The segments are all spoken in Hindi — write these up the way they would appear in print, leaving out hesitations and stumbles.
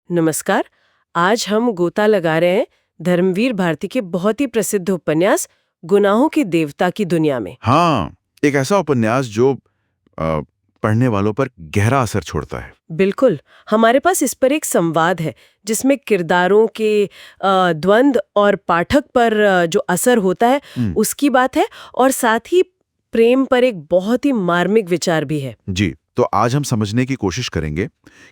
नमस्कार। आज हम गोता लगा रहे हैं धर्मवीर भारती के बहुत ही प्रसिद्ध उपन्यास गुनाहों के देवता की दुनिया में। हाँ, एक ऐसा उपन्यास जो पढ़ने वालों पर गहरा असर छोड़ता है। बिल्कुल, हमारे पास इस पर एक संवाद है जिसमें किरदारों के द्वंद्व और पाठक पर जो असर होता है उसकी बात है, और साथ ही प्रेम पर एक बहुत ही मार्मिक विचार भी है। जी, तो आज हम समझने की कोशिश करेंगे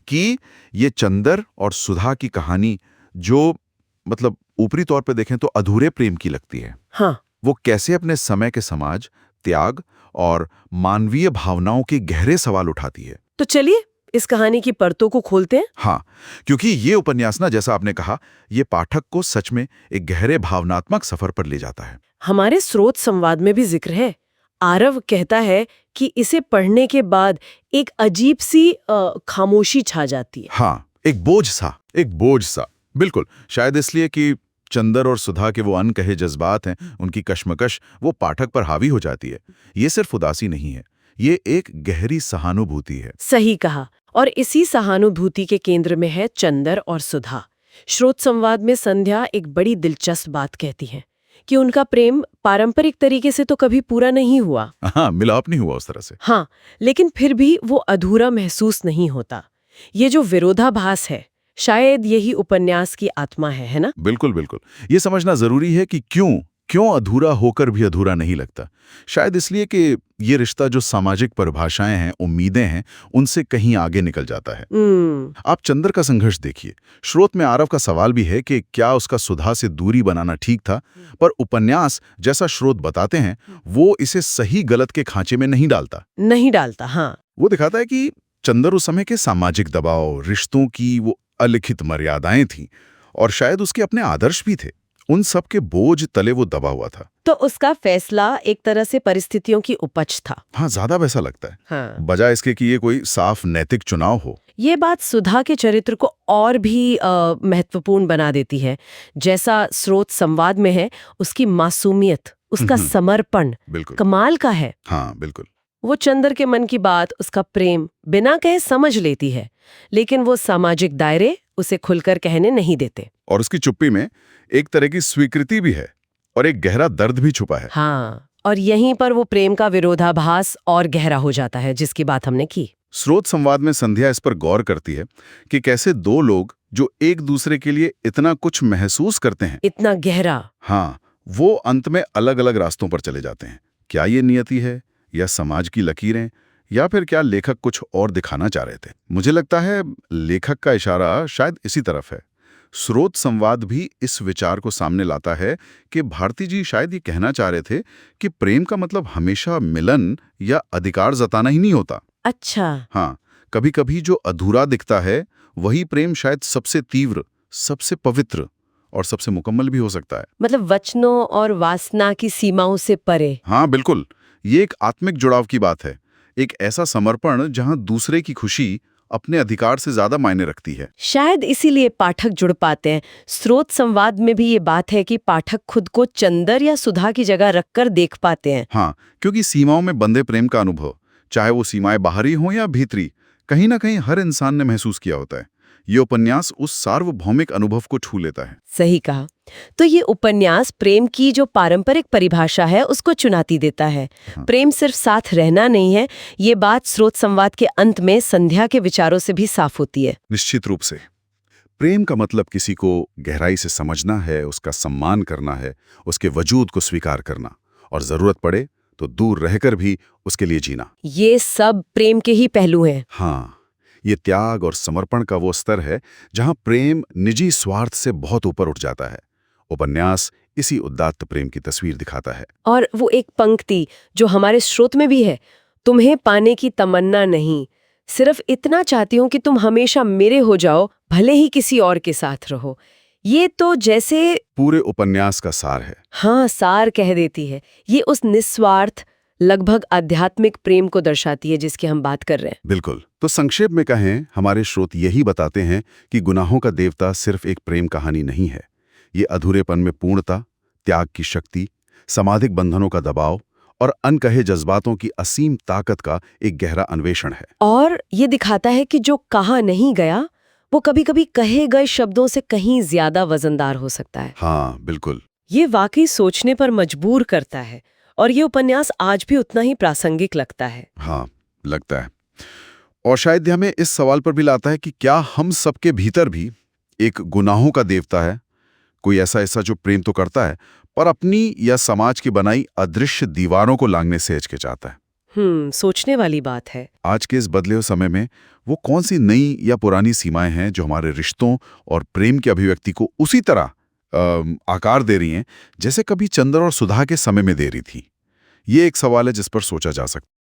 कि ये चंदर और सुधा की कहानी जो मतलब ऊपरी तौर पे देखें तो अधूरे प्रेम की लगती है, हाँ, वो कैसे अपने समय के समाज, त्याग और मानवीय भावनाओं के गहरे सवाल उठाती है। तो चलिए इस कहानी की परतों को खोलते हैं। हाँ, क्योंकि ये उपन्यास ना, जैसा आपने कहा, ये पाठक को सच में एक गहरे भावनात्मक सफर पर ले जाता है। हमारे स्रोत संवाद में भी जिक्र है। आरव कहता है कि इसे पढ़ने के बाद एक अजीब सी खामोशी छा जाती है। हाँ, एक बोझ सा, बिल्कुल। शायद इसलिए कि चंदर और सुधा के वो अनकहे जज्बात हैं, उनकी कश्मकश वो पाठक पर हावी हो जाती है। ये सिर्फ उदासी नहीं है, ये एक गहरी सहानुभूति है। सही कहा। और इसी सहानुभूति के केंद्र में है चंदर और सुधा। स्रोत संवाद में संध्या एक बड़ी दिलचस्प बात कहती है कि उनका प्रेम पारंपरिक तरीके से तो कभी पूरा नहीं हुआ। हाँ, मिलाप नहीं हुआ उस तरह से। हाँ, लेकिन फिर भी वो अधूरा महसूस नहीं होता। ये जो विरोधाभास है, शायद यही उपन्यास की आत्मा है ना? बिल्कुल बिल्कुल। ये समझना जरूरी है कि क्यों अधूरा होकर भी अधूरा नहीं लगता। शायद इसलिए कि ये रिश्ता जो सामाजिक परिभाषाएं हैं, उम्मीदें हैं, उनसे कहीं आगे निकल जाता है। आप चंदर का संघर्ष देखिए। स्रोत में आरव का सवाल भी है कि क्या उसका सुधा से दूरी बनाना ठीक था, पर उपन्यास, जैसा स्रोत बताते हैं, वो इसे सही गलत के खांचे में नहीं डालता। हाँ। वो दिखाता है कि चंदर उस समय के सामाजिक दबाव, रिश्तों की वो अलिखित मर्यादाएं थीं, और शायद उसके अपने आदर्श भी थे। उन सब के बोझ तले वो दबा हुआ था। तो उसका फैसला एक तरह से परिस्थितियों की उपज था। हाँ, ज्यादा वैसा लगता है, हाँ। बजाय इसके कि ये कोई साफ नैतिक चुनाव हो। ये बात सुधा के चरित्र को और भी महत्वपूर्ण बना देती है। जैसा स्रोत संवाद में है, उसकी मासूमियत, उसका समर्पण बिल्कुल। कमाल का है। हाँ, बिल्कुल। वो चंदर के मन की बात, उसका प्रेम बिना कहे समझ लेती है, लेकिन वो सामाजिक दायरे उसे खुलकर कहने नहीं देते। और उसकी चुप्पी में एक तरह की स्वीकृति भी है और एक गहरा दर्द भी छुपा है। हाँ, और यहीं पर वो प्रेम का विरोधाभास और गहरा हो जाता है, जिसकी बात हमने की। स्रोत संवाद में संध्या इस पर गौर करती है कि कैसे दो लोग जो एक दूसरे के लिए इतना कुछ महसूस करते हैं, इतना गहरा, हाँ, वो अंत में अलग अलग रास्तों पर चले जाते हैं। क्या ये नियति है, या समाज की लकीरें, या फिर क्या लेखक कुछ और दिखाना चाह रहे थे? मुझे लगता है लेखक का इशारा शायद इसी तरफ है। स्रोत संवाद भी इस विचार को सामने लाता है कि भारती जी शायद ये कहना चाह रहे थे कि प्रेम का मतलब हमेशा मिलन या अधिकार जताना ही नहीं होता। अच्छा। हाँ, कभी कभी जो अधूरा दिखता है वही प्रेम शायद सबसे तीव्र, सबसे पवित्र और सबसे मुकम्मल भी हो सकता है। मतलब वचनों और वासना की सीमाओं से परे। हाँ, बिल्कुल। ये एक आत्मिक जुड़ाव की बात है, एक ऐसा समर्पण जहां दूसरे की खुशी अपने अधिकार से ज्यादा मायने रखती है। शायद इसीलिए पाठक जुड़ पाते हैं। स्रोत संवाद में भी ये बात है कि पाठक खुद को चंदर या सुधा की जगह रखकर देख पाते हैं। हाँ, क्योंकि सीमाओं में बंधे प्रेम का अनुभव, चाहे वो सीमाएं बाहरी हों या भीतरी, कहीं ना कहीं हर इंसान ने महसूस किया होता है। ये उपन्यास उस सार्वभौमिक अनुभव को छू लेता है। सही कहा। तो ये उपन्यास प्रेम की जो पारंपरिक परिभाषा है उसको चुनौती देता है। हाँ। प्रेम सिर्फ साथ रहना नहीं है, ये बात स्रोत संवाद के अंत में संध्या के विचारों से भी साफ होती है। निश्चित रूप से प्रेम का मतलब किसी को गहराई से समझना है, उसका सम्मान करना है, उसके वजूद को स्वीकार करना, और जरूरत पड़े तो दूर रहकर भी उसके लिए जीना। ये सब प्रेम के ही पहलू हैं। हाँ, ये त्याग और समर्पण का वो स्तर है जहां प्रेम निजी स्वार्थ से बहुत ऊपर उठ जाता है। उपन्यास इसी उदात्त प्रेम की तस्वीर दिखाता है। और वो एक पंक्ति जो हमारे स्रोत में भी है, तुम्हें पाने की तमन्ना नहीं, सिर्फ इतना चाहती हूँ कि तुम हमेशा मेरे हो जाओ, भले ही किसी और के साथ रहो। ये तो जैसे पूरे उपन्यास का सार है। हाँ, सार कह देती है। ये उस निस्वार्थ, लगभग आध्यात्मिक प्रेम को दर्शाती है जिसकी हम बात कर रहे हैं। बिल्कुल। तो संक्षेप में कहें, हमारे स्रोत यही बताते हैं कि गुनाहों का देवता सिर्फ एक प्रेम कहानी नहीं है। ये अधूरेपन में पूर्णता, त्याग की शक्ति, सामाजिक बंधनों का दबाव और अनकहे जज्बातों की असीम ताकत का एक गहरा अन्वेषण है। और ये दिखाता है कि जो कहा नहीं गया वो कभी-कभी कहे गए शब्दों से कहीं ज्यादा वजनदार हो सकता है। हाँ, बिल्कुल। ये वाकई सोचने पर मजबूर करता है और ये उपन्यास आज भी उतना ही प्रासंगिक लगता है। हाँ, लगता है। और शायद हमें इस सवाल पर भी लाता है कि क्या हम सबके भीतर भी एक गुनाहों का देवता है, कोई ऐसा जो प्रेम तो करता है पर अपनी या समाज की बनाई अदृश्य दीवारों को लांघने से हिचकिचाता है। सोचने वाली बात है। आज के इस बदले हुए समय में वो कौन सी नई या पुरानी सीमाएं हैं जो हमारे रिश्तों और प्रेम की अभिव्यक्ति को उसी तरह आकार दे रही हैं जैसे कभी चंद्र और सुधा के समय में दे रही थी। ये एक सवाल है जिस पर सोचा जा सकता है।